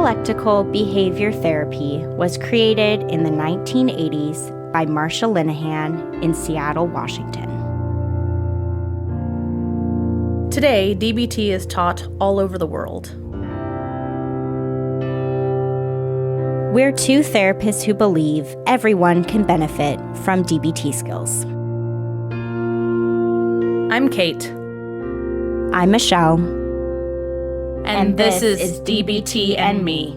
Dialectical behavior therapy was created in the 1980s by Marsha Linehan in Seattle, Washington. Today, DBT is taught all over the world. We're two therapists who believe everyone can benefit from DBT skills. I'm Kate. I'm Michelle. And this is DBT and Me.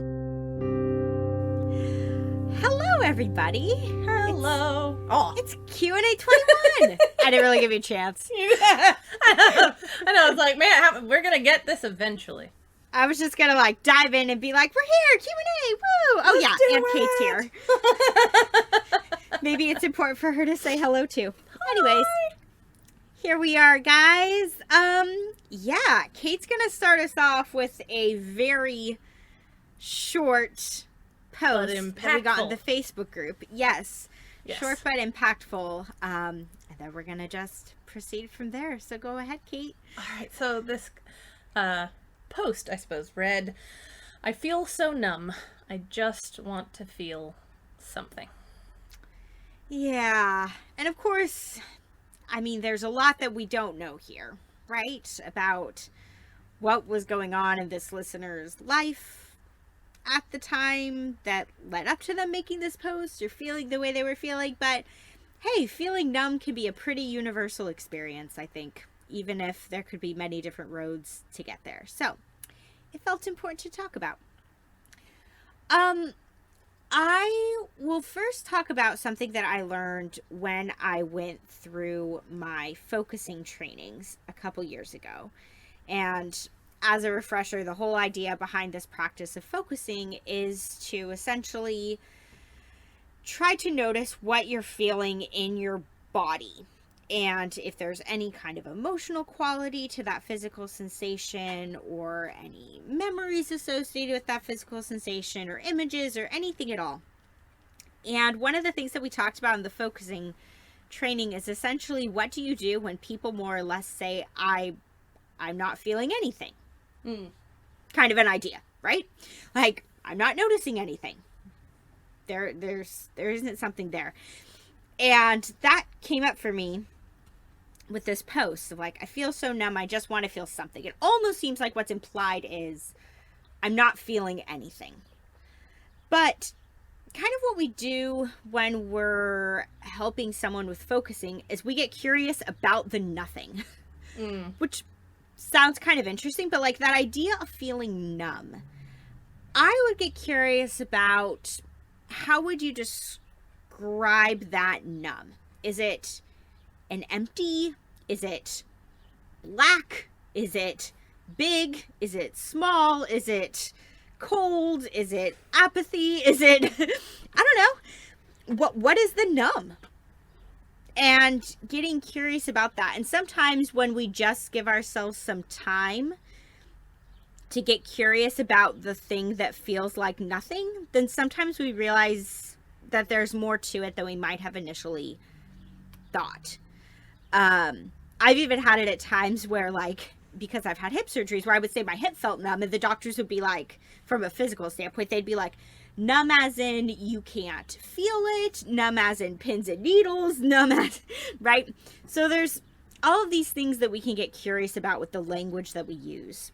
Hello, everybody. Hello. It's Q&A 21. I didn't really give you a chance. I know. It's like, man, we're going to get this eventually. I was just going to dive in and be like, we're here, Q&A, woo. Oh, yeah, and Kate's here. Maybe it's important for her to say hello, too. Anyways, here we are, guys. Kate's going to start us off with a very short post that we got in the Facebook group. Yes. Short but impactful. And then we're going to just proceed from there. So go ahead, Kate. All right. So this post, I suppose, read, "I feel so numb. I just want to feel something." Yeah. And of course, I mean, there's a lot that we don't know here, right? About what was going on in this listener's life at the time that led up to them making this post or feeling the way they were feeling. But hey, feeling numb can be a pretty universal experience, I think, even if there could be many different roads to get there. So it felt important to talk about. I will first talk about something that I learned when I went through my focusing trainings a couple years ago. And as a refresher, the whole idea behind this practice of focusing is to essentially try to notice what you're feeling in your body. And if there's any kind of emotional quality to that physical sensation or any memories associated with that physical sensation or images or anything at all. And one of the things that we talked about in the focusing training is essentially, what do you do when people more or less say, I'm not feeling anything? Kind of an idea, right? Like, I'm not noticing anything. There isn't something there. And that came up for me with this post of like, I feel so numb, I just want to feel something. It almost seems like what's implied is I'm not feeling anything. But kind of what we do when we're helping someone with focusing is we get curious about the nothing, which sounds kind of interesting, but like that idea of feeling numb, I would get curious about, how would you describe that numb? Is it an empty? Is it black? Is it big? Is it small? Is it cold? Is it apathy? Is it, I don't know. What is the numb? And getting curious about that. And sometimes when we just give ourselves some time to get curious about the thing that feels like nothing, then sometimes we realize that there's more to it than we might have initially thought. I've even had it at times where, like, because I've had hip surgeries, where I would say my hip felt numb, and the doctors would be like, from a physical standpoint, they'd be like, numb as in you can't feel it, numb as in pins and needles, numb as, right? So there's all of these things that we can get curious about with the language that we use.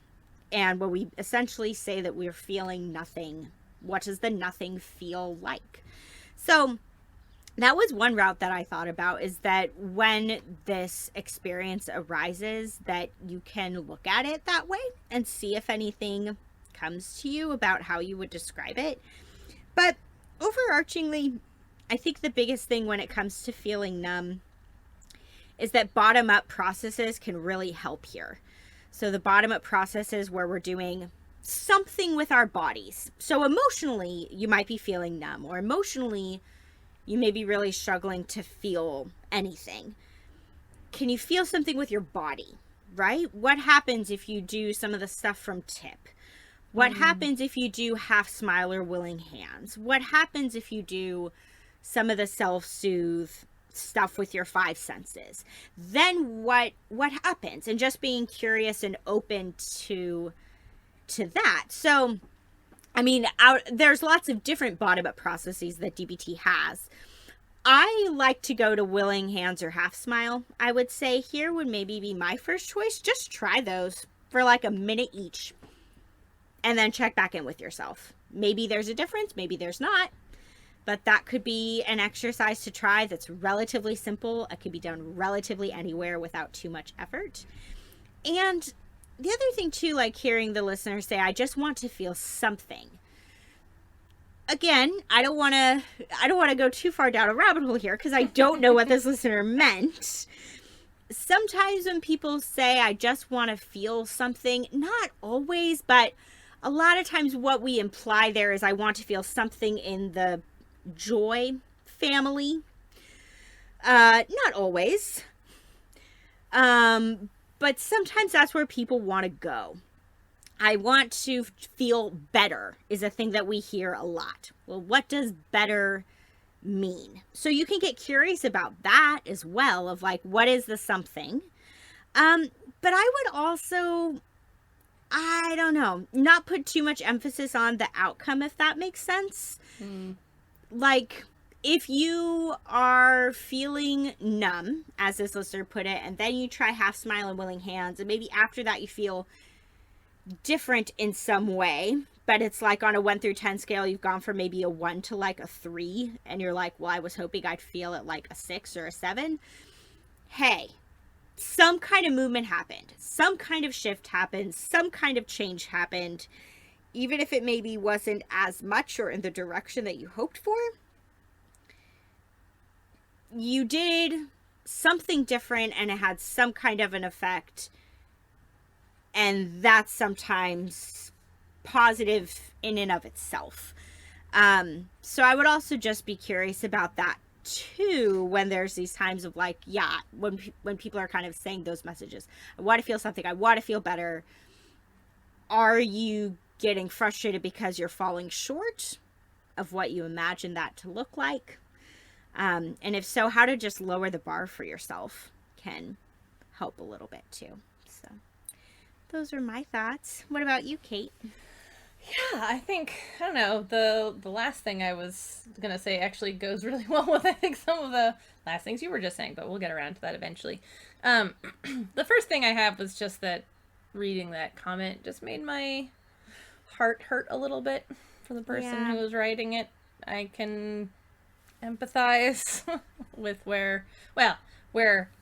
And when we essentially say that we're feeling nothing, what does the nothing feel like? So that was one route that I thought about, is that when this experience arises, that you can look at it that way and see if anything comes to you about how you would describe it. But overarchingly, I think the biggest thing when it comes to feeling numb is that bottom-up processes can really help here. So the bottom-up processes where we're doing something with our bodies. So emotionally, you might be feeling numb, or emotionally, you may be really struggling to feel anything. Can you feel something with your body, right? What happens if you do some of the stuff from TIP? What happens if you do half smile or willing hands? What happens if you do some of the self-soothe stuff with your five senses? Then what happens? And just being curious and open to that. So I mean, there's lots of different bottom-up processes that DBT has. I like to go to willing hands or half smile. I would say here would maybe be my first choice. Just try those for like a minute each and then check back in with yourself. Maybe there's a difference, maybe there's not, but that could be an exercise to try that's relatively simple. It could be done relatively anywhere without too much effort. And the other thing too, like hearing the listener say, I just want to feel something. Again, I don't want to go too far down a rabbit hole here because I don't know what this listener meant. Sometimes when people say, I just want to feel something, not always, but a lot of times what we imply there is I want to feel something in the joy family. Not always. But sometimes that's where people want to go. I want to feel better is a thing that we hear a lot. Well, what does better mean? So you can get curious about that as well, of like, what is the something? But I would also, I don't know, not put too much emphasis on the outcome, if that makes sense. Like, if you are feeling numb, as this listener put it, and then you try half smile and willing hands, and maybe after that you feel different in some way, but it's like on a 1 through 10 scale, you've gone from maybe a 1 to like a 3, and you're like, well, I was hoping I'd feel at like a 6 or a 7. Hey, some kind of movement happened, some kind of shift happened, some kind of change happened, even if it maybe wasn't as much or in the direction that you hoped for. You did something different and it had some kind of an effect. And that's sometimes positive in and of itself. So I would also just be curious about that too, when there's these times of like, yeah, when people are kind of saying those messages, I want to feel something, I want to feel better. Are you getting frustrated because you're falling short of what you imagine that to look like? And if so, how to just lower the bar for yourself can help a little bit too. So those are my thoughts. What about you, Kate? Yeah, I think, I don't know, the last thing I was going to say actually goes really well with, I think, some of the last things you were just saying, but we'll get around to that eventually. The first thing I have was just that reading that comment just made my heart hurt a little bit for the person who was writing it. I can empathize with where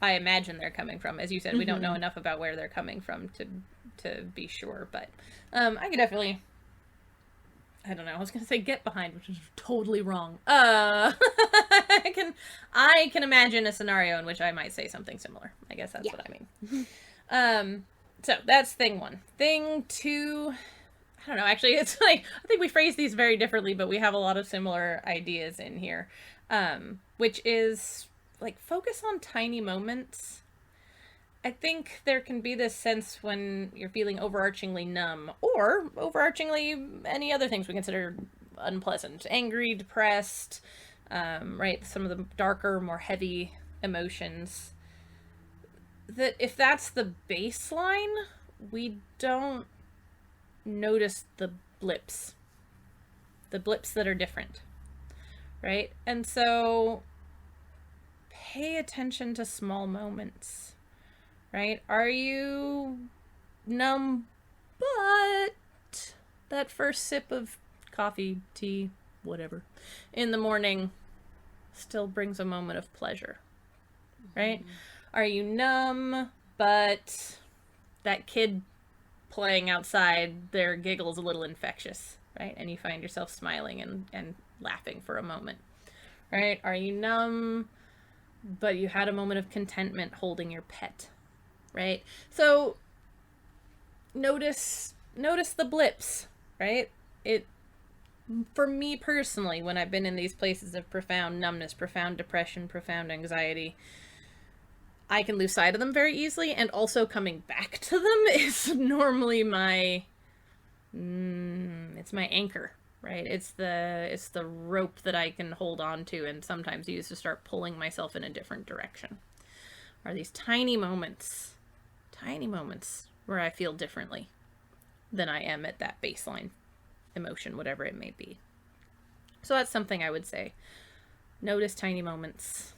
I imagine they're coming from. As you said, we don't know enough about where they're coming from to be sure, but I could definitely, I don't know, I was gonna say get behind, which is totally wrong. I can imagine a scenario in which I might say something similar. I guess that's what I mean. So that's thing one. Thing two, I don't know, actually, it's like, I think we phrase these very differently, but we have a lot of similar ideas in here, which is like focus on tiny moments. I think there can be this sense when you're feeling overarchingly numb, or overarchingly any other things we consider unpleasant, angry, depressed, right? Some of the darker, more heavy emotions. That if that's the baseline, we don't notice the blips that are different, right? And so pay attention to small moments. Right? Are you numb, but that first sip of coffee, tea, whatever, in the morning still brings a moment of pleasure, right? Are you numb, but that kid playing outside, their giggle is a little infectious, right? And you find yourself smiling and laughing for a moment, right? Are you numb, but you had a moment of contentment holding your pet? Right? So notice the blips, right? For me personally, when I've been in these places of profound numbness, profound depression, profound anxiety, I can lose sight of them very easily, and also coming back to them is normally it's my anchor, right? It's the rope that I can hold on to and sometimes use to start pulling myself in a different direction. Are these tiny moments where I feel differently than I am at that baseline emotion, whatever it may be. So that's something I would say. Notice tiny moments.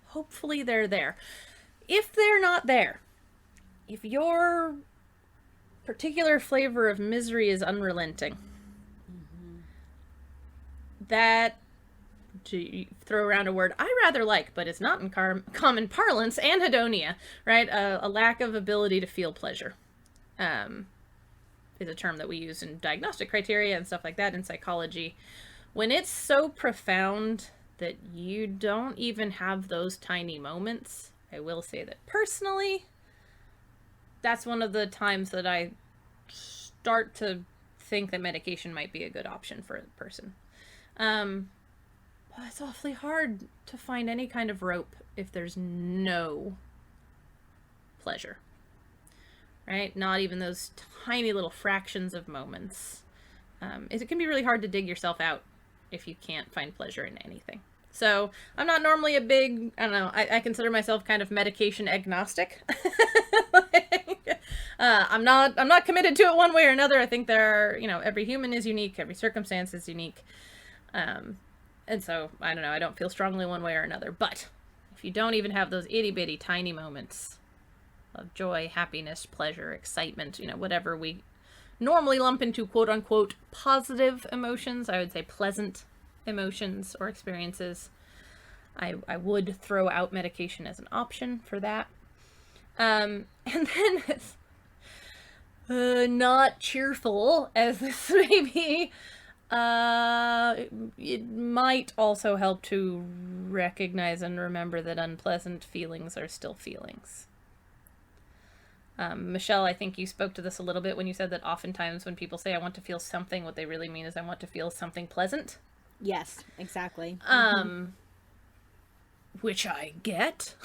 Hopefully they're there. If they're not there, if your particular flavor of misery is unrelenting, that, to throw around a word I rather like, but it's not in common parlance, anhedonia, right? A lack of ability to feel pleasure is a term that we use in diagnostic criteria and stuff like that in psychology. When it's so profound that you don't even have those tiny moments, I will say that personally, that's one of the times that I start to think that medication might be a good option for a person. But it's awfully hard to find any kind of rope if there's no pleasure, right? Not even those tiny little fractions of moments. It can be really hard to dig yourself out if you can't find pleasure in anything. So I'm not normally a big, I don't know, I consider myself kind of medication agnostic. I'm not committed to it one way or another. I think there are, every human is unique, every circumstance is unique. And so, I don't know, I don't feel strongly one way or another. But if you don't even have those itty bitty tiny moments of joy, happiness, pleasure, excitement, whatever we normally lump into quote unquote positive emotions, I would say pleasant emotions or experiences, I would throw out medication as an option for that. And then not cheerful as this may be, it might also help to recognize and remember that unpleasant feelings are still feelings. Michelle, I think you spoke to this a little bit when you said that oftentimes when people say I want to feel something, what they really mean is I want to feel something pleasant. Yes, exactly. Which I get.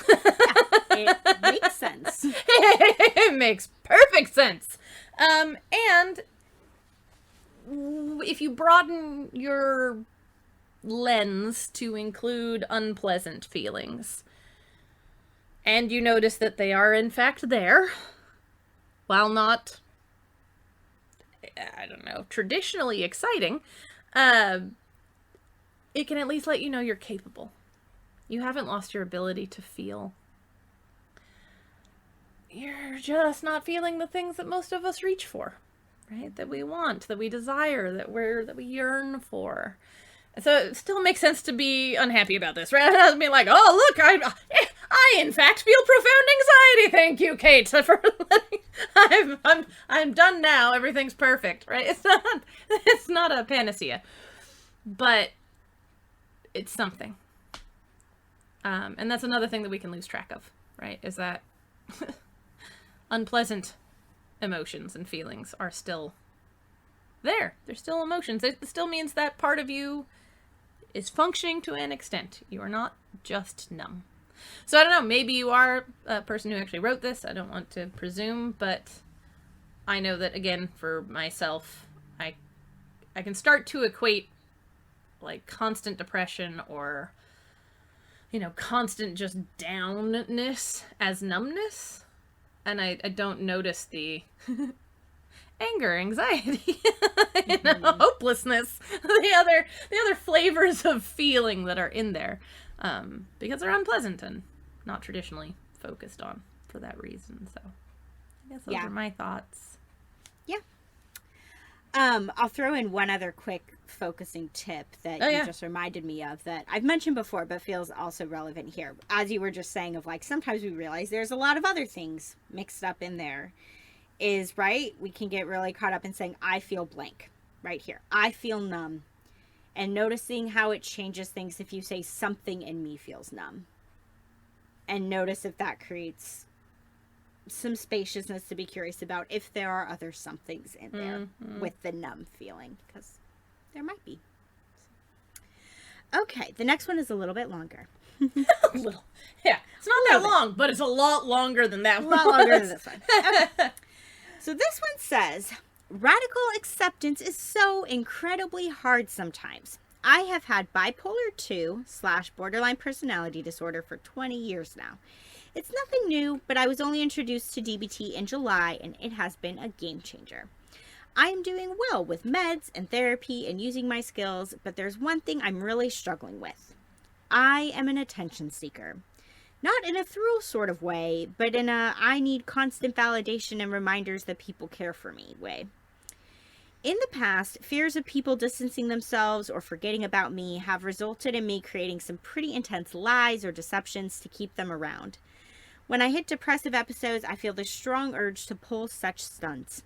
Yeah, it makes sense. It makes perfect sense. And if you broaden your lens to include unpleasant feelings, and you notice that they are in fact there, while not, I don't know, traditionally exciting, it can at least let you know you're capable. You haven't lost your ability to feel. You're just not feeling the things that most of us reach for, right? That we want, that we desire, that we yearn for. So it still makes sense to be unhappy about this, right? Not be like, oh, look, I in fact feel profound anxiety. Thank you, Kate, for letting, I'm done now. Everything's perfect, right? It's not a panacea, but it's something. And that's another thing that we can lose track of, right? Is that unpleasant emotions and feelings are still there. They're still emotions. It still means that part of you is functioning to an extent. You are not just numb. So I don't know, maybe you are a person who actually wrote this. I don't want to presume, but I know that, again, for myself, I can start to equate like constant depression or, constant just downness as numbness. And I don't notice the anger, anxiety, hopelessness, the other flavors of feeling that are in there, because they're unpleasant and not traditionally focused on for that reason. So I guess those are my thoughts. Yeah. I'll throw in one other quick focusing tip that you just reminded me of that I've mentioned before, but feels also relevant here. As you were just saying of like, sometimes we realize there's a lot of other things mixed up in there. Is right, we can get really caught up in saying I feel blank right here, I feel numb, and noticing how it changes things if you say something in me feels numb, and notice if that creates some spaciousness to be curious about if there are other somethings in there with the numb feeling, because there might be. Okay, the next one is a little bit longer. A little, yeah, it's not that long, but it's a lot longer than that one. A lot longer than this one. Okay. So this one says, radical acceptance is so incredibly hard sometimes. I have had bipolar 2/borderline personality disorder for 20 years now. It's nothing new, but I was only introduced to DBT in July, and it has been a game changer. I am doing well with meds and therapy and using my skills, but there's one thing I'm really struggling with. I am an attention seeker. Not in a thrill sort of way, but in a I need constant validation and reminders that people care for me way. In the past, fears of people distancing themselves or forgetting about me have resulted in me creating some pretty intense lies or deceptions to keep them around. When I hit depressive episodes, I feel this strong urge to pull such stunts.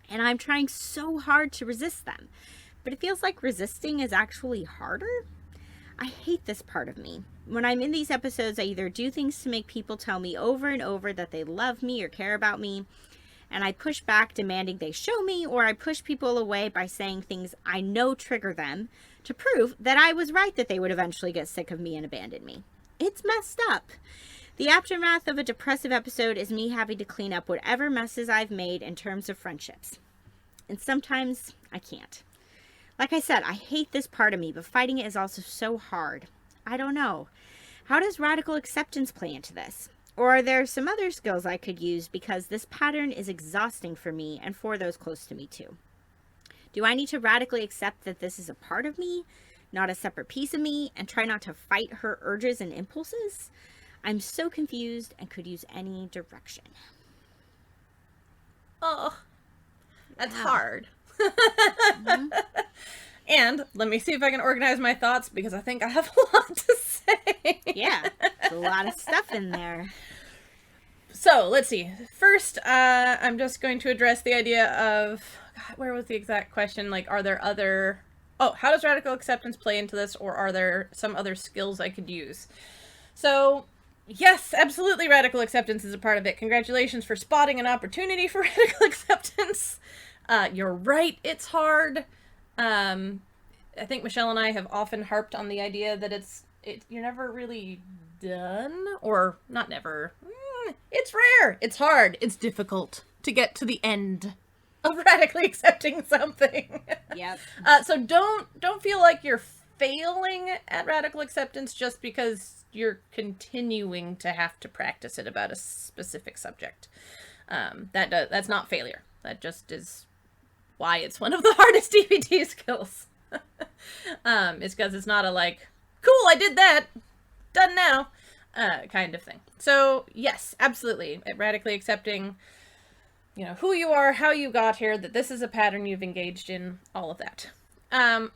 And I'm trying so hard to resist them. But it feels like resisting is actually harder. I hate this part of me. When I'm in these episodes, I either do things to make people tell me over and over that they love me or care about me, and I push back demanding they show me, or I push people away by saying things I know trigger them to prove that I was right that they would eventually get sick of me and abandon me. It's messed up. The aftermath of a depressive episode is me having to clean up whatever messes I've made in terms of friendships. And sometimes I can't. Like I said, I hate this part of me, but fighting it is also so hard. I don't know. How does radical acceptance play into this? Or are there some other skills I could use because this pattern is exhausting for me and for those close to me too? Do I need to radically accept that this is a part of me, not a separate piece of me, and try not to fight her urges and impulses? I'm so confused and could use any direction. Oh, that's hard. Mm-hmm. And let me see if I can organize my thoughts because I think I have a lot to say. Yeah, there's a lot of stuff in there. So let's see. First, I'm just going to address the idea of, God, where was the exact question? Like, are there other, how does radical acceptance play into this, or are there some other skills I could use? So, yes, absolutely radical acceptance is a part of it. Congratulations for spotting an opportunity for radical acceptance. You're right, it's hard. I think Michelle and I have often harped on the idea that you're never really done, or not never. It's rare, it's hard, it's difficult to get to the end of radically accepting something. Yep. So don't feel like you're failing at radical acceptance just because you're continuing to have to practice it about a specific subject. That's not failure. That just is why it's one of the hardest DBT skills. It's because it's not a like, cool, I did that, done now, kind of thing. So yes, absolutely, at radically accepting, who you are, how you got here, that this is a pattern you've engaged in, all of that.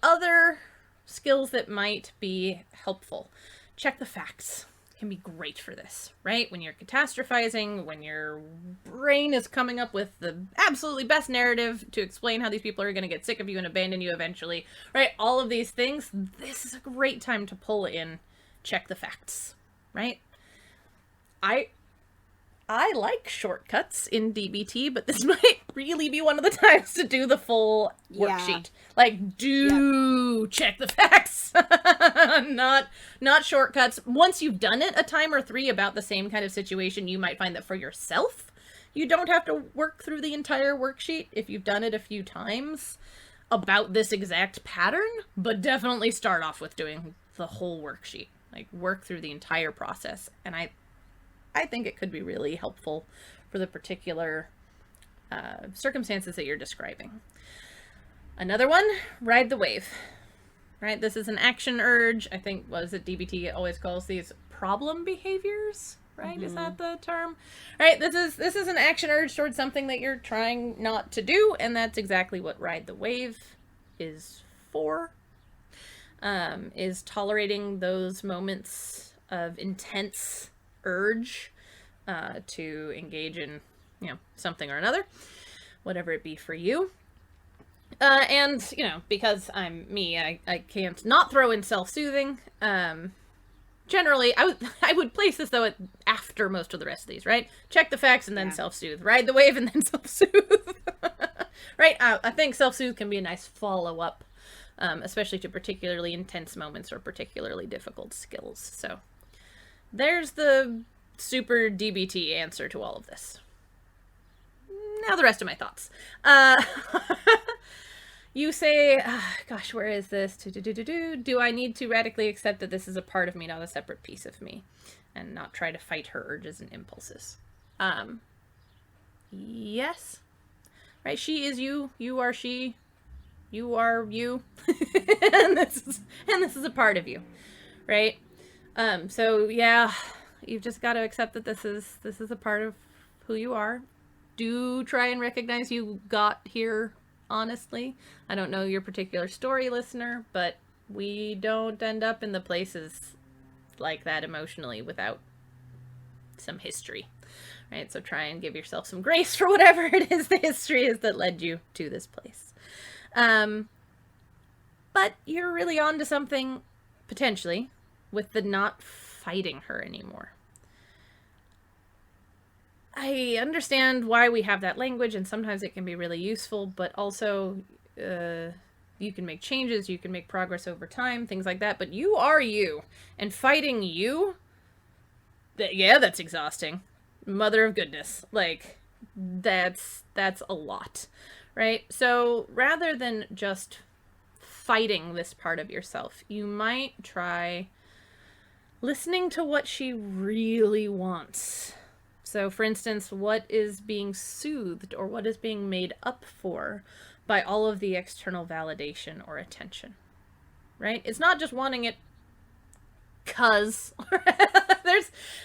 Other skills that might be helpful. Check the facts. Can be great for this, right? When you're catastrophizing, when your brain is coming up with the absolutely best narrative to explain how these people are going to get sick of you and abandon you eventually, right? All of these things, this is a great time to pull in, check the facts, right? I like shortcuts in DBT, but this might really be one of the times to do the full worksheet. Like, check the facts. Not shortcuts. Once you've done it a time or three about the same kind of situation, you might find that for yourself, you don't have to work through the entire worksheet if you've done it a few times about this exact pattern, but definitely start off with doing the whole worksheet. Like, work through the entire process. And I think it could be really helpful for the particular circumstances that you're describing. Another one, ride the wave, right? This is an action urge. I think, what is it, DBT always calls these problem behaviors, right? Mm-hmm. Is that the term? Right, this is an action urge towards something that you're trying not to do, and that's exactly what ride the wave is for. Is tolerating those moments of intense urge to engage in something or another, whatever it be for you, and because I'm me, I can't not throw in self-soothing. Generally I would place this though after most of the rest of these, right? Check the facts and then self-soothe, ride the wave and then self-soothe. Right? I think self-soothe can be a nice follow-up, especially to particularly intense moments or particularly difficult skills. So there's the super DBT answer to all of this. Now the rest of my thoughts. You say, gosh, where is this? Do I need to radically accept that this is a part of me, not a separate piece of me, and not try to fight her urges and impulses? Yes. right? She is you. You are she. You are you. and this is a part of you, right? So yeah, you've just got to accept that this is a part of who you are. Do try and recognize you got here honestly. I don't know your particular story, listener, but we don't end up in the places like that emotionally without some history, right? So try and give yourself some grace for whatever it is the history is that led you to this place. But you're really on to something, potentially, with the not fighting her anymore. I understand why we have that language, and sometimes it can be really useful, but also you can make changes, you can make progress over time, things like that, but you are you, and fighting you, that's exhausting. Mother of goodness. Like, that's a lot, right? So rather than just fighting this part of yourself, you might try listening to what she really wants. So, for instance, what is being soothed or what is being made up for by all of the external validation or attention, right? It's not just wanting it because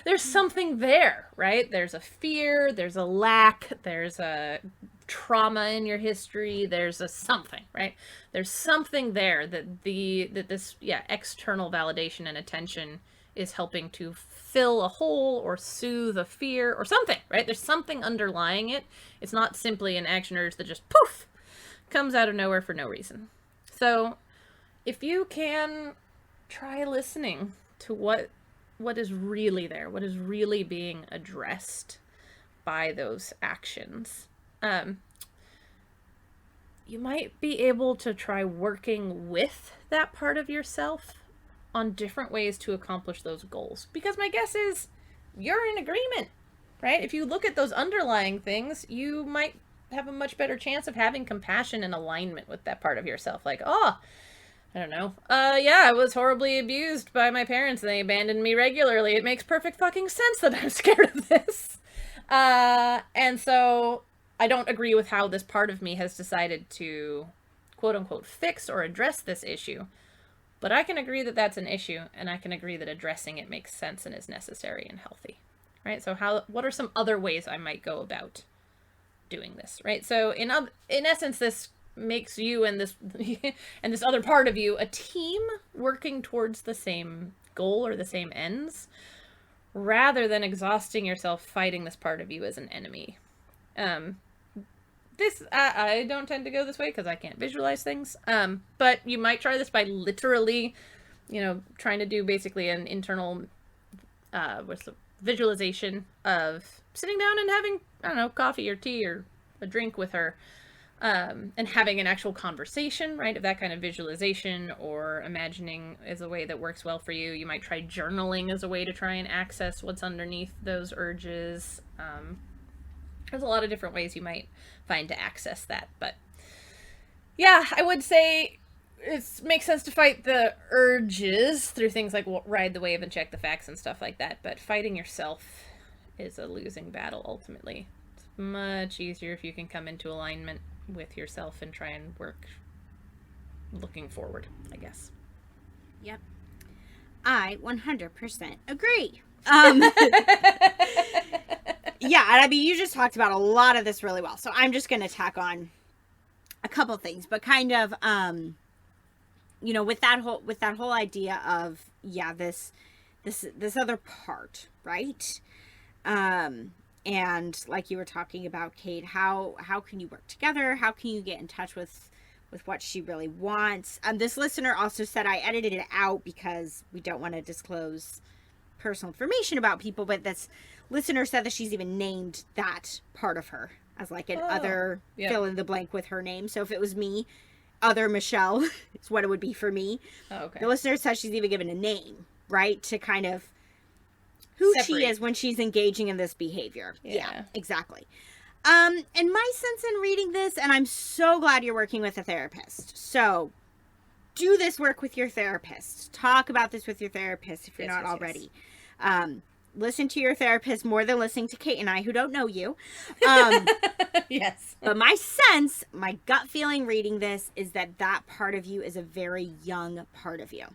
there's something there, right? There's a fear, there's a lack, there's a trauma in your history, there's a something, right? There's something there that this external validation and attention is helping to fill a hole or soothe a fear or something, right? There's something underlying it. It's not simply an action urge that just poof comes out of nowhere for no reason. So if you can try listening to what is really there, what is really being addressed by those actions, you might be able to try working with that part of yourself on different ways to accomplish those goals. Because my guess is you're in agreement, right? If you look at those underlying things, you might have a much better chance of having compassion and alignment with that part of yourself. Like, I don't know. I was horribly abused by my parents and they abandoned me regularly. It makes perfect fucking sense that I'm scared of this. And so I don't agree with how this part of me has decided to quote unquote fix or address this issue. But I can agree that that's an issue, and I can agree that addressing it makes sense and is necessary and healthy, right? So what are some other ways I might go about doing this, right? So in essence, this makes you and this and this other part of you a team working towards the same goal or the same ends, rather than exhausting yourself fighting this part of you as an enemy. I don't tend to go this way because I can't visualize things. But you might try this by literally, trying to do basically an internal, visualization of sitting down and having, I don't know, coffee or tea or a drink with her, and having an actual conversation, right? Of that kind of visualization or imagining is a way that works well for you. You might try journaling as a way to try and access what's underneath those urges. There's a lot of different ways you might find to access that, but yeah, I would say it makes sense to fight the urges through things like ride the wave and check the facts and stuff like that, but fighting yourself is a losing battle ultimately. It's much easier if you can come into alignment with yourself and try and work looking forward, I guess. Yep. I 100% agree. Yeah, and I mean, you just talked about a lot of this really well, so I'm just going to tack on a couple things, but kind of, with that whole idea of, this other part, right? And like you were talking about, Kate, how can you work together? How can you get in touch with what she really wants? This listener also said, I edited it out because we don't want to disclose personal information about people, but this listener said that she's even named that part of her as like an other fill in the blank with her name. So if it was me, other Michelle is what it would be for me. Oh, okay. The listener says she's even given a name, right? To kind of who Separate. She is when she's engaging in this behavior. Yeah, exactly. And my sense in reading this, and I'm so glad you're working with a therapist. So do this work with your therapist. Talk about this with your therapist if you're not already. Yes. listen to your therapist more than listening to Kate and I, who don't know you. Yes. But my sense, my gut feeling reading this is that that part of you is a very young part of you.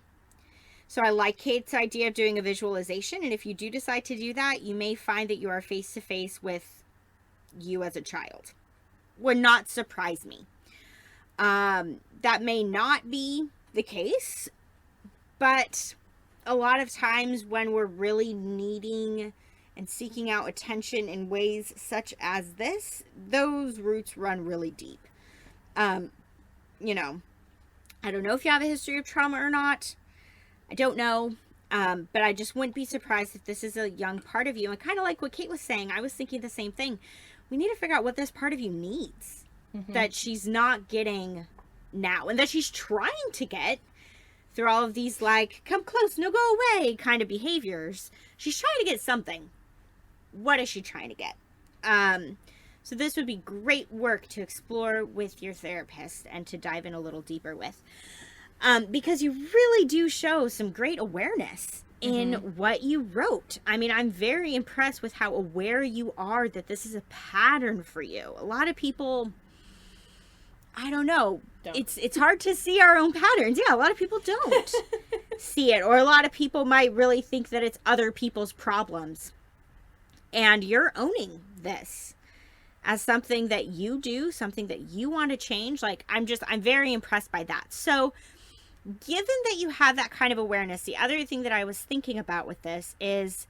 So I like Kate's idea of doing a visualization. And if you do decide to do that, you may find that you are face to face with you as a child. Would not surprise me. That may not be the case, but a lot of times when we're really needing and seeking out attention in ways such as this, those roots run really deep. You know, I don't know if you have a history of trauma or not. I don't know. But I just wouldn't be surprised if this is a young part of you. And kind of like what Kate was saying, I was thinking the same thing. We need to figure out what this part of you needs that she's not getting now and that she's trying to get through all of these, like, come close, no, go away kind of behaviors. She's trying to get something. What is she trying to get? So this would be great work to explore with your therapist and to dive in a little deeper with. Because you really do show some great awareness in what you wrote. I mean, I'm very impressed with how aware you are that this is a pattern for you. A lot of people, I don't know, it's hard to see our own patterns. Yeah, a lot of people don't see it. Or a lot of people might really think that it's other people's problems. And you're owning this as something that you do, something that you want to change. Like, I'm very impressed by that. So given that you have that kind of awareness, the other thing that I was thinking about with this is,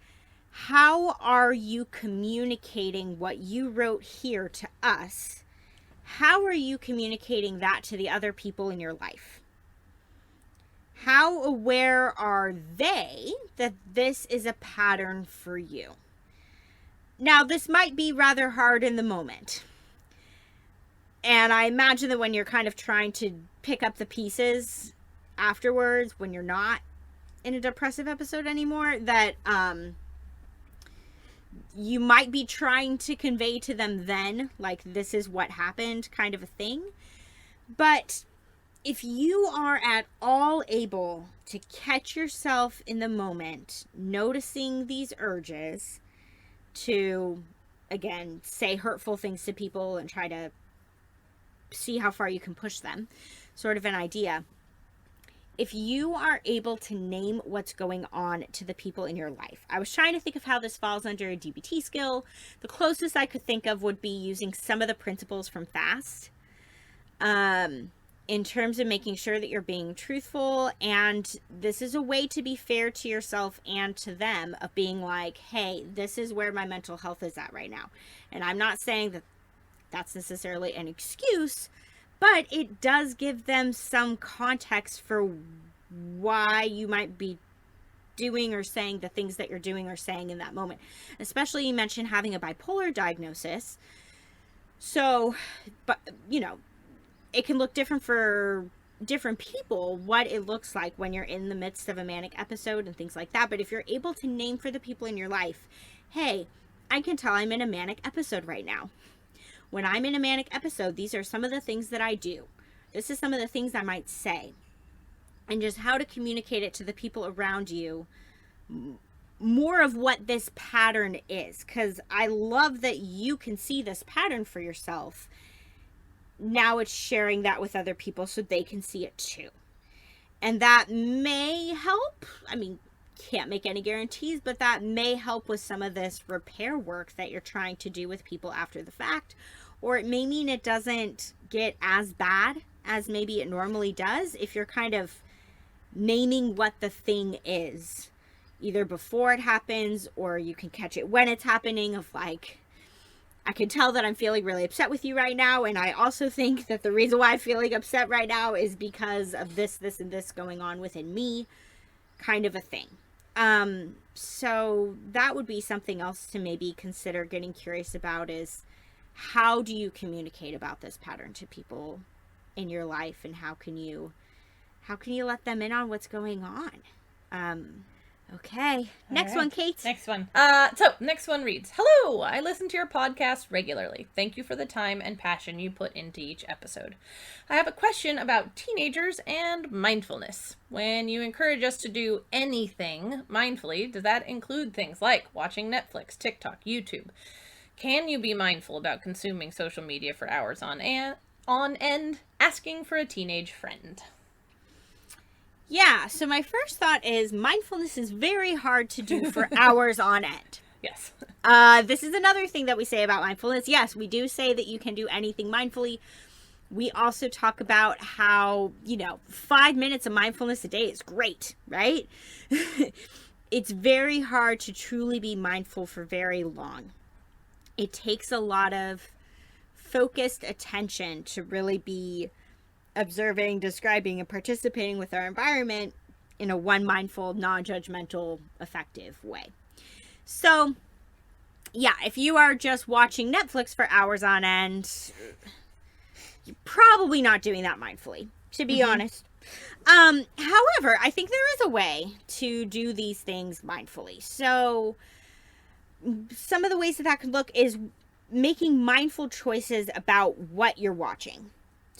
how are you communicating what you wrote here to us? How are you communicating that to the other people in your life? How aware are they that this is a pattern for you? Now, this might be rather hard in the moment. And I imagine that when you're kind of trying to pick up the pieces afterwards, when you're not in a depressive episode anymore, that you might be trying to convey to them then, like, this is what happened kind of a thing. But if you are at all able to catch yourself in the moment, noticing these urges to, again, say hurtful things to people and try to see how far you can push them, sort of an idea. If you are able to name what's going on to the people in your life. I was trying to think of how this falls under a DBT skill. The closest I could think of would be using some of the principles from FAST. In terms of making sure that you're being truthful, and this is a way to be fair to yourself and to them, of being like, hey, this is where my mental health is at right now. And I'm not saying that that's necessarily an excuse, but it does give them some context for why you might be doing or saying the things that you're doing or saying in that moment. Especially, you mentioned having a bipolar diagnosis. So, but, you know, it can look different for different people, what it looks like when you're in the midst of a manic episode and things like that. But if you're able to name for the people in your life, hey, I can tell I'm in a manic episode right now. When I'm in a manic episode, these are some of the things that I do. This is some of the things I might say. And just how to communicate it to the people around you. More of what this pattern is. Because I love that you can see this pattern for yourself. Now it's sharing that with other people so they can see it too. And that may help. I mean, can't make any guarantees, but that may help with some of this repair work that you're trying to do with people after the fact. Or it may mean it doesn't get as bad as maybe it normally does if you're kind of naming what the thing is, either before it happens, or you can catch it when it's happening, of like, I can tell that I'm feeling really upset with you right now, and I also think that the reason why I'm feeling upset right now is because of this, this, and this going on within me, kind of a thing. So that would be something else to maybe consider getting curious about, is how do you communicate about this pattern to people in your life, and how can you let them in on what's going on? Okay. Next one, Kate. Next one. So next one reads, "Hello, I listen to your podcast regularly. Thank you for the time and passion you put into each episode. I have a question about teenagers and mindfulness. When you encourage us to do anything mindfully, does that include things like watching Netflix, TikTok, YouTube? Can you be mindful about consuming social media for hours on end, asking for a teenage friend?" Yeah, so my first thought is mindfulness is very hard to do for hours on end. Yes. This is another thing that we say about mindfulness. Yes, we do say that you can do anything mindfully. We also talk about how, 5 minutes of mindfulness a day is great, right? It's very hard to truly be mindful for very long. It takes a lot of focused attention to really be observing, describing, and participating with our environment in a one mindful, non-judgmental, effective way. So, yeah, if you are just watching Netflix for hours on end, you're probably not doing that mindfully, to be honest. However, I think there is a way to do these things mindfully. So, some of the ways that could look is making mindful choices about what you're watching.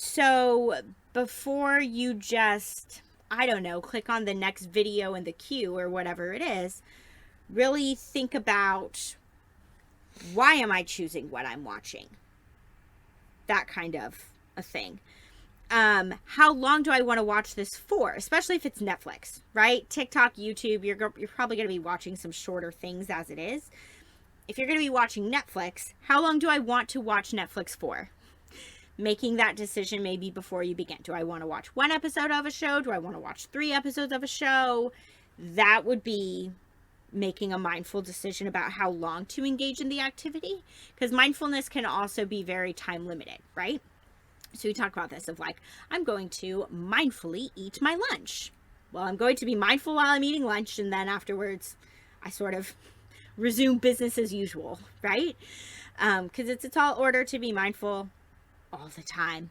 So before you just, click on the next video in the queue or whatever it is, really think about, why am I choosing what I'm watching? That kind of a thing. How long do I want to watch this for? Especially if it's Netflix, right? TikTok, YouTube, you're probably going to be watching some shorter things as it is. If you're going to be watching Netflix, how long do I want to watch Netflix for? Making that decision maybe before you begin. Do I want to watch 1 episode of a show? Do I want to watch 3 episodes of a show? That would be making a mindful decision about how long to engage in the activity. Because mindfulness can also be very time limited, right? So we talk about this of I'm going to mindfully eat my lunch. Well, I'm going to be mindful while I'm eating lunch, and then afterwards I sort of resume business as usual, right? Because it's a tall order to be mindful all the time.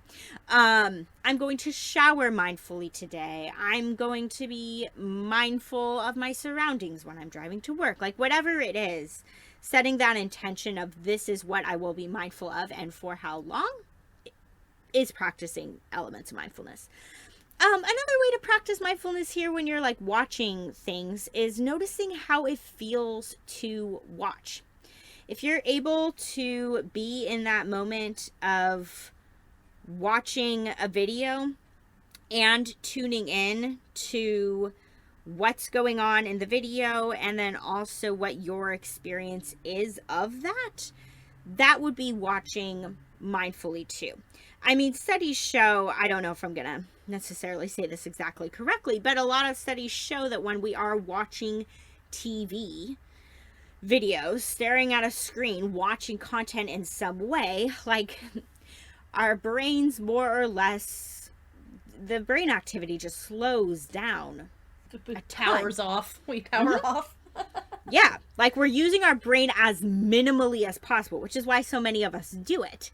I'm going to shower mindfully today. I'm going to be mindful of my surroundings when I'm driving to work. Whatever it is, setting that intention of this is what I will be mindful of and for how long is practicing elements of mindfulness. Another way to practice mindfulness here when you're watching things is noticing how it feels to watch. If you're able to be in that moment of watching a video and tuning in to what's going on in the video and then also what your experience is of that, that would be watching mindfully too. I mean, studies show, I don't know if I'm going to necessarily say this exactly correctly, but a lot of studies show that when we are watching TV videos, staring at a screen, watching content in some way, our brains more or less, the brain activity just slows down. The power's off. We power off. Yeah, we're using our brain as minimally as possible, which is why so many of us do it.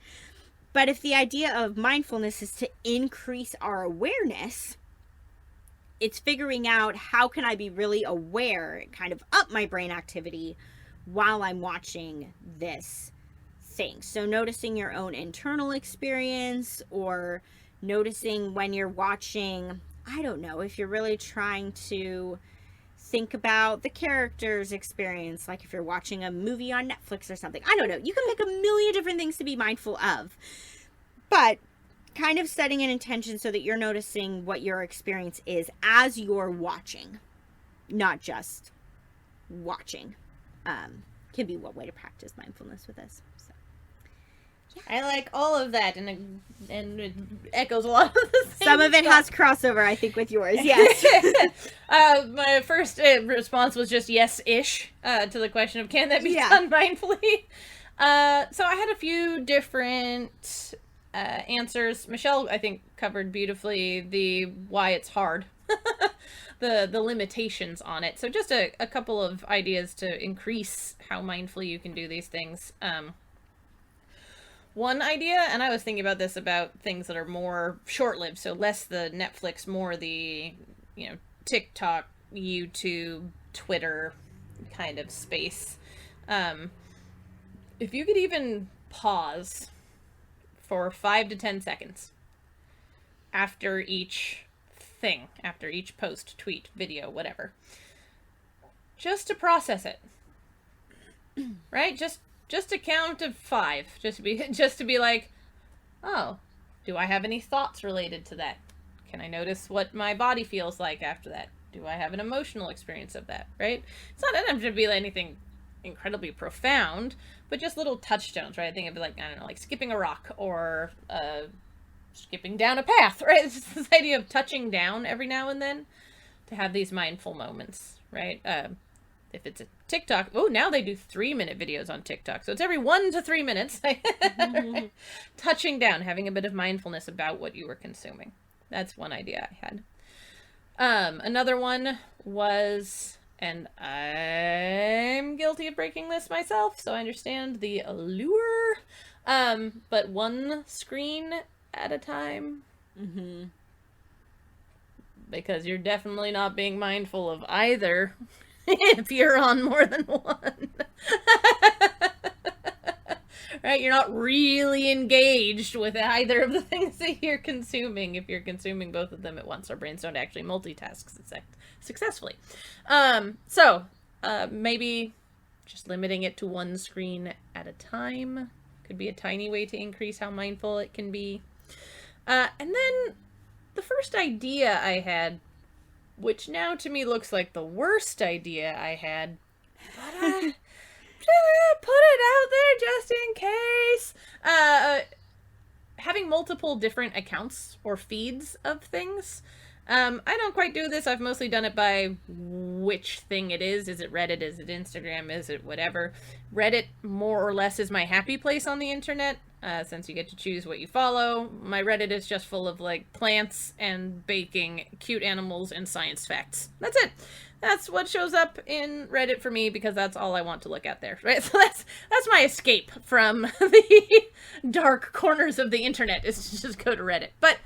But if the idea of mindfulness is to increase our awareness, it's figuring out how can I be really aware, kind of up my brain activity while I'm watching this thing. So noticing your own internal experience, or noticing when you're watching, if you're really trying to think about the character's experience, if you're watching a movie on Netflix or something. I don't know. You can pick a million different things to be mindful of. But kind of setting an intention so that you're noticing what your experience is as you're watching, not just watching, can be one way to practice mindfulness with this. So, yeah. I like all of that, and it echoes a lot of the same Some of it has crossover, I think, with yours. Yes. My first response was just yes-ish to the question of can that be done mindfully. So I had a few different answers. Michelle, I think, covered beautifully the why it's hard, the limitations on it. So just a couple of ideas to increase how mindfully you can do these things. One idea, and I was thinking about this about things that are more short-lived, so less the Netflix, more the, TikTok, YouTube, Twitter kind of space. If you could even pause for 5 to 10 seconds after each thing, after each post, tweet, video, whatever, just to process it, right? Just a count of 5, just to be like, oh, do I have any thoughts related to that? Can I notice what my body feels like after that? Do I have an emotional experience of that, right? It's not that I'm going to be anything incredibly profound, but just little touchstones, right? I think it'd be like, I don't know, like skipping a rock or skipping down a path, right? It's just this idea of touching down every now and then to have these mindful moments, right? If it's a TikTok, oh, now they do 3-minute videos on TikTok. So it's every 1 to 3 minutes, touching down, having a bit of mindfulness about what you were consuming. That's one idea I had. Another one was, and I'm guilty of breaking this myself, so I understand the allure, but one screen at a time. Mm-hmm. Because you're definitely not being mindful of either if you're on more than one. Right? You're not really engaged with either of the things that you're consuming if you're consuming both of them at once. Our brains don't actually multitask successfully. So maybe just limiting it to one screen at a time could be a tiny way to increase how mindful it can be. And then the first idea I had, which now to me looks like the worst idea I had, but put it out there just in case. Having multiple different accounts or feeds of things. I don't quite do this. I've mostly done it by which thing it is. Is it Reddit? Is it Instagram? Is it whatever? Reddit more or less is my happy place on the internet, since you get to choose what you follow. My Reddit is just full of like plants and baking, cute animals, and science facts. That's it. That's what shows up in Reddit for me because that's all I want to look at there, right? So that's my escape from the dark corners of the internet, is to just go to Reddit. But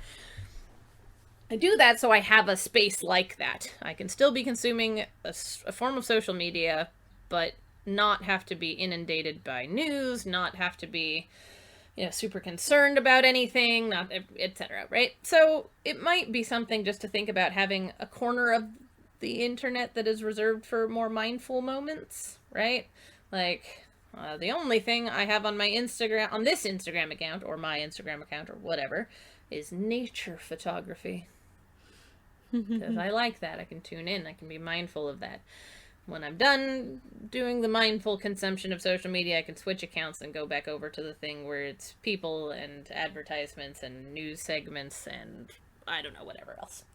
I do that so I have a space like that. I can still be consuming a form of social media, but not have to be inundated by news, not have to be, super concerned about anything, not etc. Right? So it might be something just to think about having a corner of the internet that is reserved for more mindful moments, right? Like, the only thing I have on my Instagram, on this Instagram account, or my Instagram account, or whatever, is nature photography. Because I like that. I can tune in. I can be mindful of that. When I'm done doing the mindful consumption of social media, I can switch accounts and go back over to the thing where it's people and advertisements and news segments and I don't know, whatever else.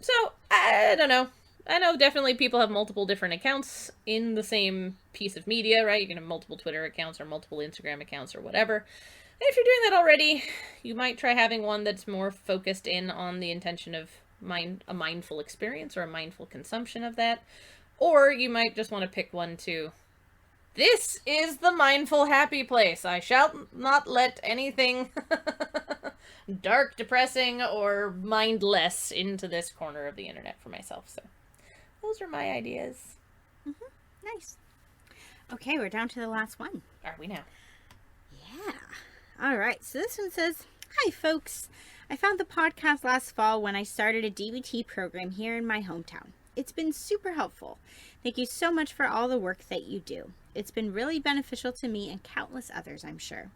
So, I don't know. I know definitely people have multiple different accounts in the same piece of media, right? You can have multiple Twitter accounts or multiple Instagram accounts or whatever. And if you're doing that already, you might try having one that's more focused in on the intention of a mindful experience or a mindful consumption of that. Or you might just want to pick one to, this is the mindful happy place. I shall not let anything dark, depressing, or mindless into this corner of the internet for myself. So those are my ideas. Mm-hmm. Nice. Okay, we're down to the last one. Are we now? Yeah. All right. So this one says, hi, folks. I found the podcast last fall when I started a DBT program here in my hometown. It's been super helpful. Thank you so much for all the work that you do. It's been really beneficial to me and countless others, I'm sure.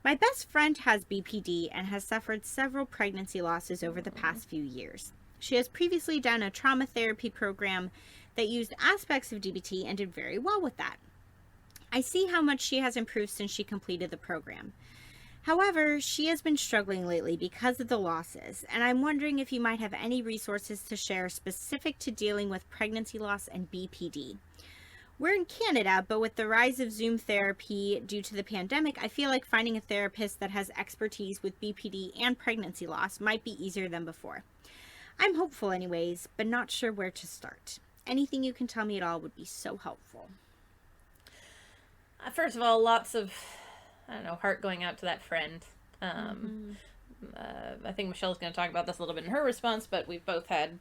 My best friend has BPD and has suffered several pregnancy losses over the past few years. She has previously done a trauma therapy program that used aspects of DBT and did very well with that. I see how much she has improved since she completed the program. However, she has been struggling lately because of the losses, and I'm wondering if you might have any resources to share specific to dealing with pregnancy loss and BPD. We're in Canada, but with the rise of Zoom therapy due to the pandemic, I feel like finding a therapist that has expertise with BPD and pregnancy loss might be easier than before. I'm hopeful anyways, but not sure where to start. Anything you can tell me at all would be so helpful. First of all, lots of heart going out to that friend. I think Michelle's going to talk about this a little bit in her response, but we've both had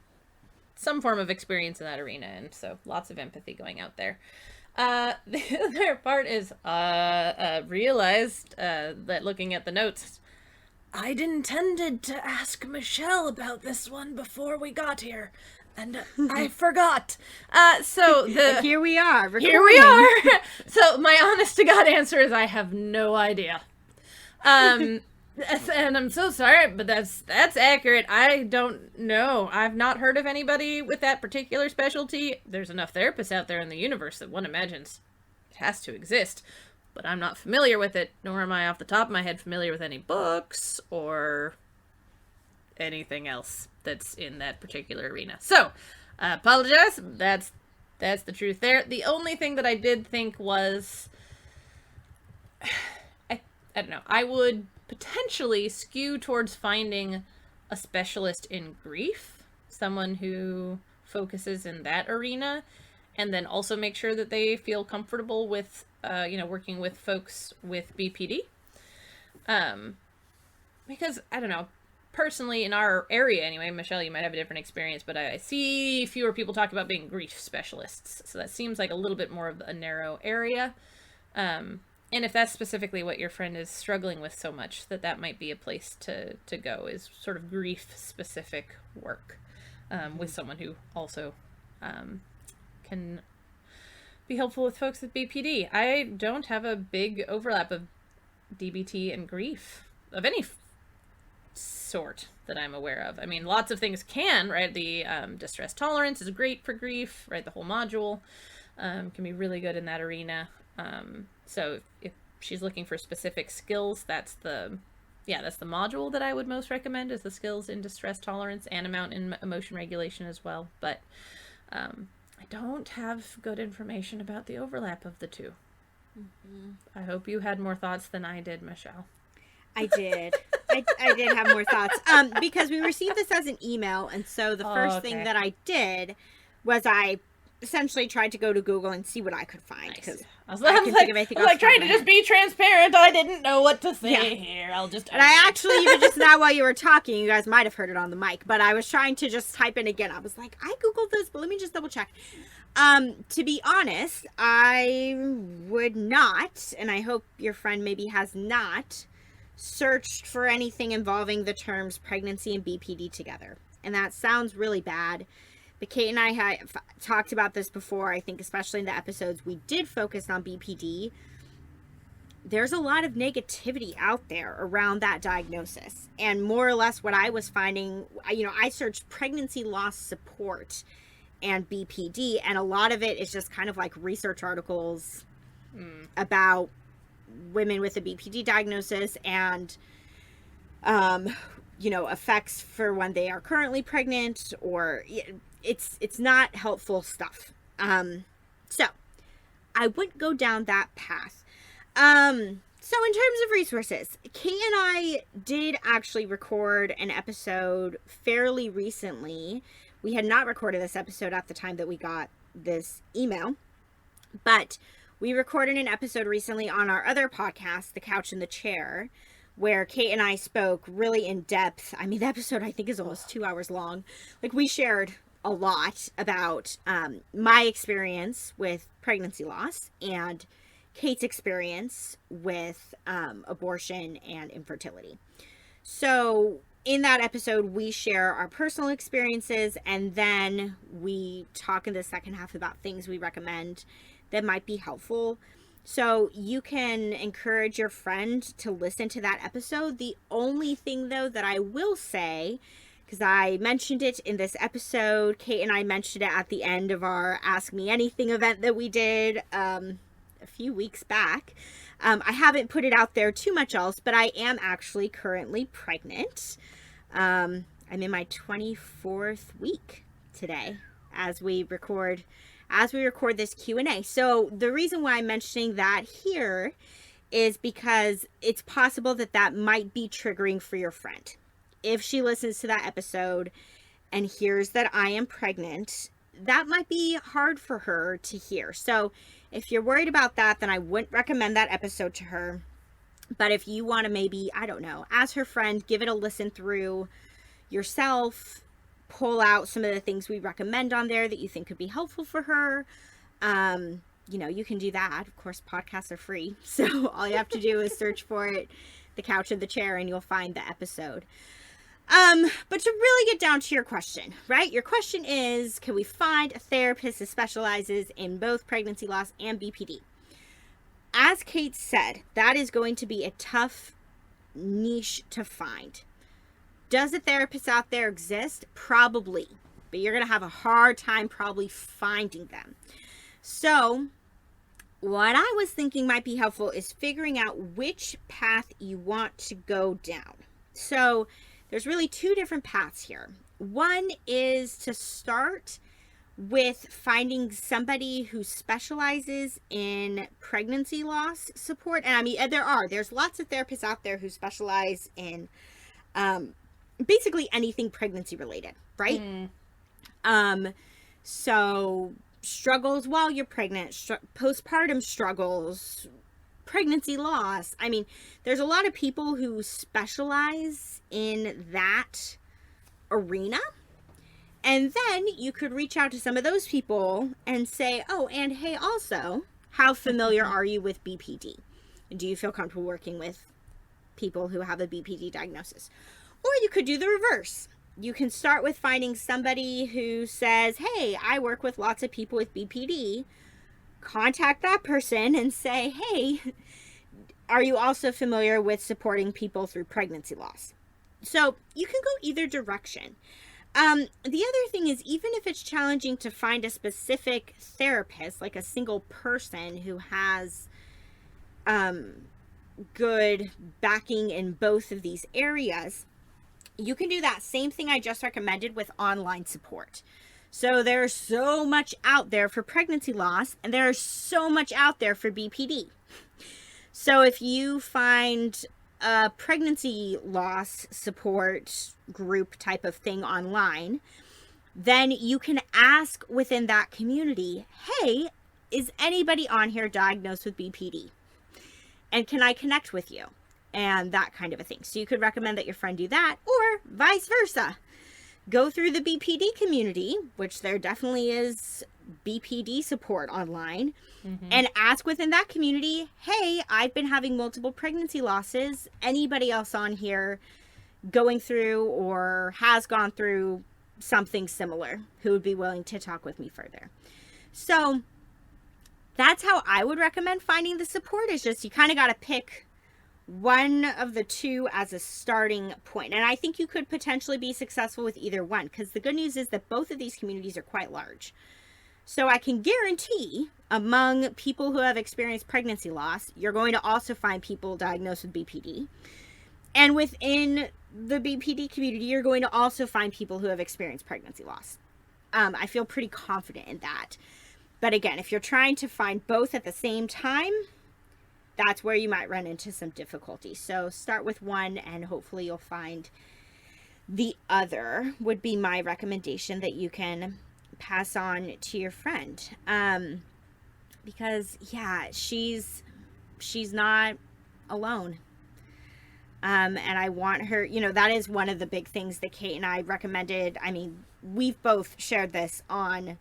some form of experience in that arena, and so lots of empathy going out there. The other part is realized that looking at the notes, I'd intended to ask Michelle about this one before we got here, and I forgot. So here we are. Recording. Here we are. So my honest to God answer is I have no idea. And I'm so sorry, but that's accurate. I don't know. I've not heard of anybody with that particular specialty. There's enough therapists out there in the universe that one imagines it has to exist, but I'm not familiar with it, nor am I off the top of my head familiar with any books or anything else that's in that particular arena. So, I apologize. That's the truth there. The only thing that I did think was, I don't know, I would potentially skew towards finding a specialist in grief, someone who focuses in that arena, and then also make sure that they feel comfortable with, working with folks with BPD. Because, I don't know, personally, in our area anyway, Michelle, you might have a different experience, but I see fewer people talk about being grief specialists, so that seems like a little bit more of a narrow area. And if that's specifically what your friend is struggling with so much, that might be a place to go, is sort of grief-specific work with someone who also can be helpful with folks with BPD. I don't have a big overlap of DBT and grief of any sort that I'm aware of. I mean, lots of things can, right? The distress tolerance is great for grief, right? The whole module can be really good in that arena. So if she's looking for specific skills, that's the module that I would most recommend, is the skills in distress tolerance and amount in emotion regulation as well. But I don't have good information about the overlap of the two. Mm-hmm. I hope you had more thoughts than I did, Michelle. I did. I did have more thoughts. Because we received this as an email, and so the first thing that I did was I essentially tried to go to Google and see what I could find, because I was like trying to just be transparent. I didn't know what to say here. And I actually, even just now while you were talking, you guys might have heard it on the mic, but I was trying to just type in again. I was like, I Googled this, but let me just double check. To be honest, I would not, and I hope your friend maybe has not, searched for anything involving the terms pregnancy and BPD together. And that sounds really bad. But Kate and I have talked about this before. I think especially in the episodes we did focus on BPD. There's a lot of negativity out there around that diagnosis. And more or less what I was finding, I searched pregnancy loss support and BPD. And a lot of it is just kind of like research articles about women with a BPD diagnosis and, effects for when they are currently pregnant, or it's not helpful stuff. So I wouldn't go down that path. So in terms of resources, Kate and I did actually record an episode fairly recently. We had not recorded this episode at the time that we got this email, but we recorded an episode recently on our other podcast, The Couch and the Chair, where Kate and I spoke really in depth. I mean, the episode I think is almost 2 hours long. Like, we shared a lot about my experience with pregnancy loss and Kate's experience with abortion and infertility. So in that episode, we share our personal experiences, and then we talk in the second half about things we recommend that might be helpful. So you can encourage your friend to listen to that episode. The only thing, though, that I will say, because I mentioned it in this episode, Kate and I mentioned it at the end of our Ask Me Anything event that we did a few weeks back. I haven't put it out there too much else, but I am actually currently pregnant. I'm in my 24th week today as we record this Q&A. So the reason why I'm mentioning that here is because it's possible that might be triggering for your friend. If she listens to that episode and hears that I am pregnant, that might be hard for her to hear. So if you're worried about that, then I wouldn't recommend that episode to her. But if you want to maybe, I don't know, as her friend, give it a listen through yourself, pull out some of the things we recommend on there that you think could be helpful for her. You can do that. Of course, podcasts are free. So all you have to do is search for it, the couch or the chair, and you'll find the episode. But to really get down to your question, right? Your question is, can we find a therapist that specializes in both pregnancy loss and BPD? As Kate said, that is going to be a tough niche to find. Does a therapist out there exist? Probably, but you're going to have a hard time probably finding them. So what I was thinking might be helpful is figuring out which path you want to go down. So there's really two different paths here. One is to start with finding somebody who specializes in pregnancy loss support. And I mean, there's lots of therapists out there who specialize in basically anything pregnancy related, right? So struggles while you're pregnant, postpartum struggles, pregnancy loss. I mean, there's a lot of people who specialize in that arena. And then you could reach out to some of those people and say, oh, and hey, also, how familiar are you with BPD? Do you feel comfortable working with people who have a BPD diagnosis? Or you could do the reverse. You can start with finding somebody who says, hey, I work with lots of people with BPD. Contact that person and say, hey, are you also familiar with supporting people through pregnancy loss? So you can go either direction. The other thing is, even if it's challenging to find a specific therapist, like a single person who has good backing in both of these areas, you can do that same thing I just recommended with online support. So there's so much out there for pregnancy loss, and there's so much out there for BPD. So if you find a pregnancy loss support group type of thing online, then you can ask within that community, hey, is anybody on here diagnosed with BPD? And can I connect with you? And that kind of a thing. So you could recommend that your friend do that, or vice versa. Go through the BPD community, which there definitely is BPD support online, and ask within that community, hey, I've been having multiple pregnancy losses. Anybody else on here going through or has gone through something similar who would be willing to talk with me further? So that's how I would recommend finding the support. Is just you kind of got to pick one of the two as a starting point. And I think you could potentially be successful with either one, because the good news is that both of these communities are quite large. So I can guarantee among people who have experienced pregnancy loss, you're going to also find people diagnosed with BPD. And within the BPD community, you're going to also find people who have experienced pregnancy loss. I feel pretty confident in that. But again, if you're trying to find both at the same time, that's where you might run into some difficulty. So start with one and hopefully you'll find the other, would be my recommendation that you can pass on to your friend. Because yeah, she's not alone. And I want her, that is one of the big things that Kate and I recommended. I mean, we've both shared this on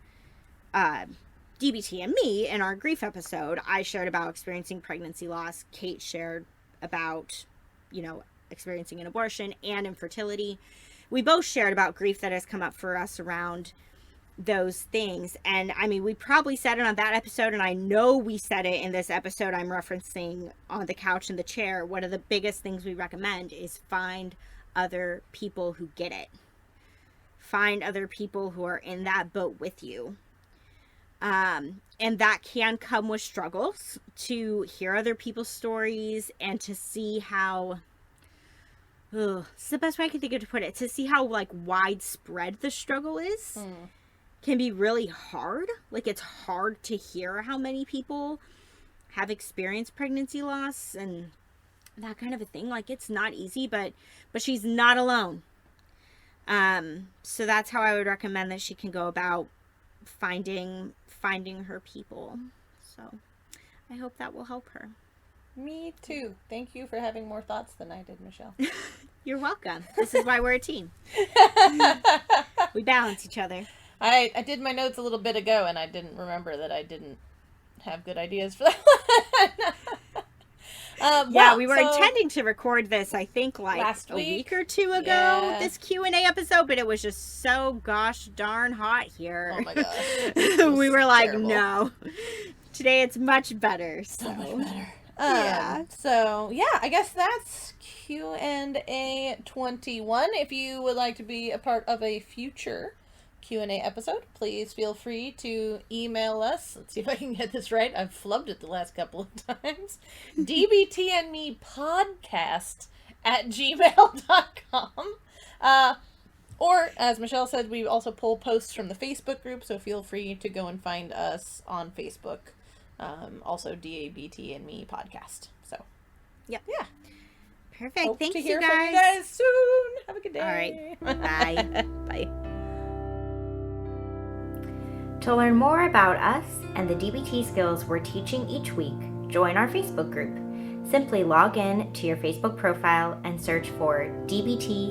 DBT and Me in our grief episode. I shared about experiencing pregnancy loss. Kate shared about, experiencing an abortion and infertility. We both shared about grief that has come up for us around those things. And I mean, we probably said it on that episode, and I know we said it in this episode I'm referencing on the couch and the chair. One of the biggest things we recommend is find other people who get it. Find other people who are in that boat with you. And that can come with struggles, to hear other people's stories and to see how, it's the best way I can think of to put it, to see how widespread the struggle is. Can be really hard. It's hard to hear how many people have experienced pregnancy loss and that kind of a thing. It's not easy, but she's not alone. So that's how I would recommend that she can go about finding her people. So I hope that will help her. Me too. Thank you for having more thoughts than I did, Michelle. You're welcome. This is why we're a team. We balance each other. I did my notes a little bit ago, and I didn't remember that I didn't have good ideas for that one. We were intending to record this, I think, last a week or two ago, this Q&A episode, but it was just so gosh darn hot here. Oh my gosh. We were like, terrible. no. Today it's much better. So much better. I guess that's Q&A 21. If you would like to be a part of a future Q&A episode, please feel free to email us. Let's see if I can get this right. I've flubbed it the last couple of times. DBT Me Podcast @gmail.com. Or, as Michelle said, we also pull posts from the Facebook group, so feel free to go and find us on Facebook. Also, DABT and Me Podcast. So, yep. Yeah. Perfect. Hope Thanks, to hear you guys. from you guys soon. Have a good day. All right. Bye. Bye. To learn more about us and the DBT skills we're teaching each week, join our Facebook group. Simply log in to your Facebook profile and search for DBT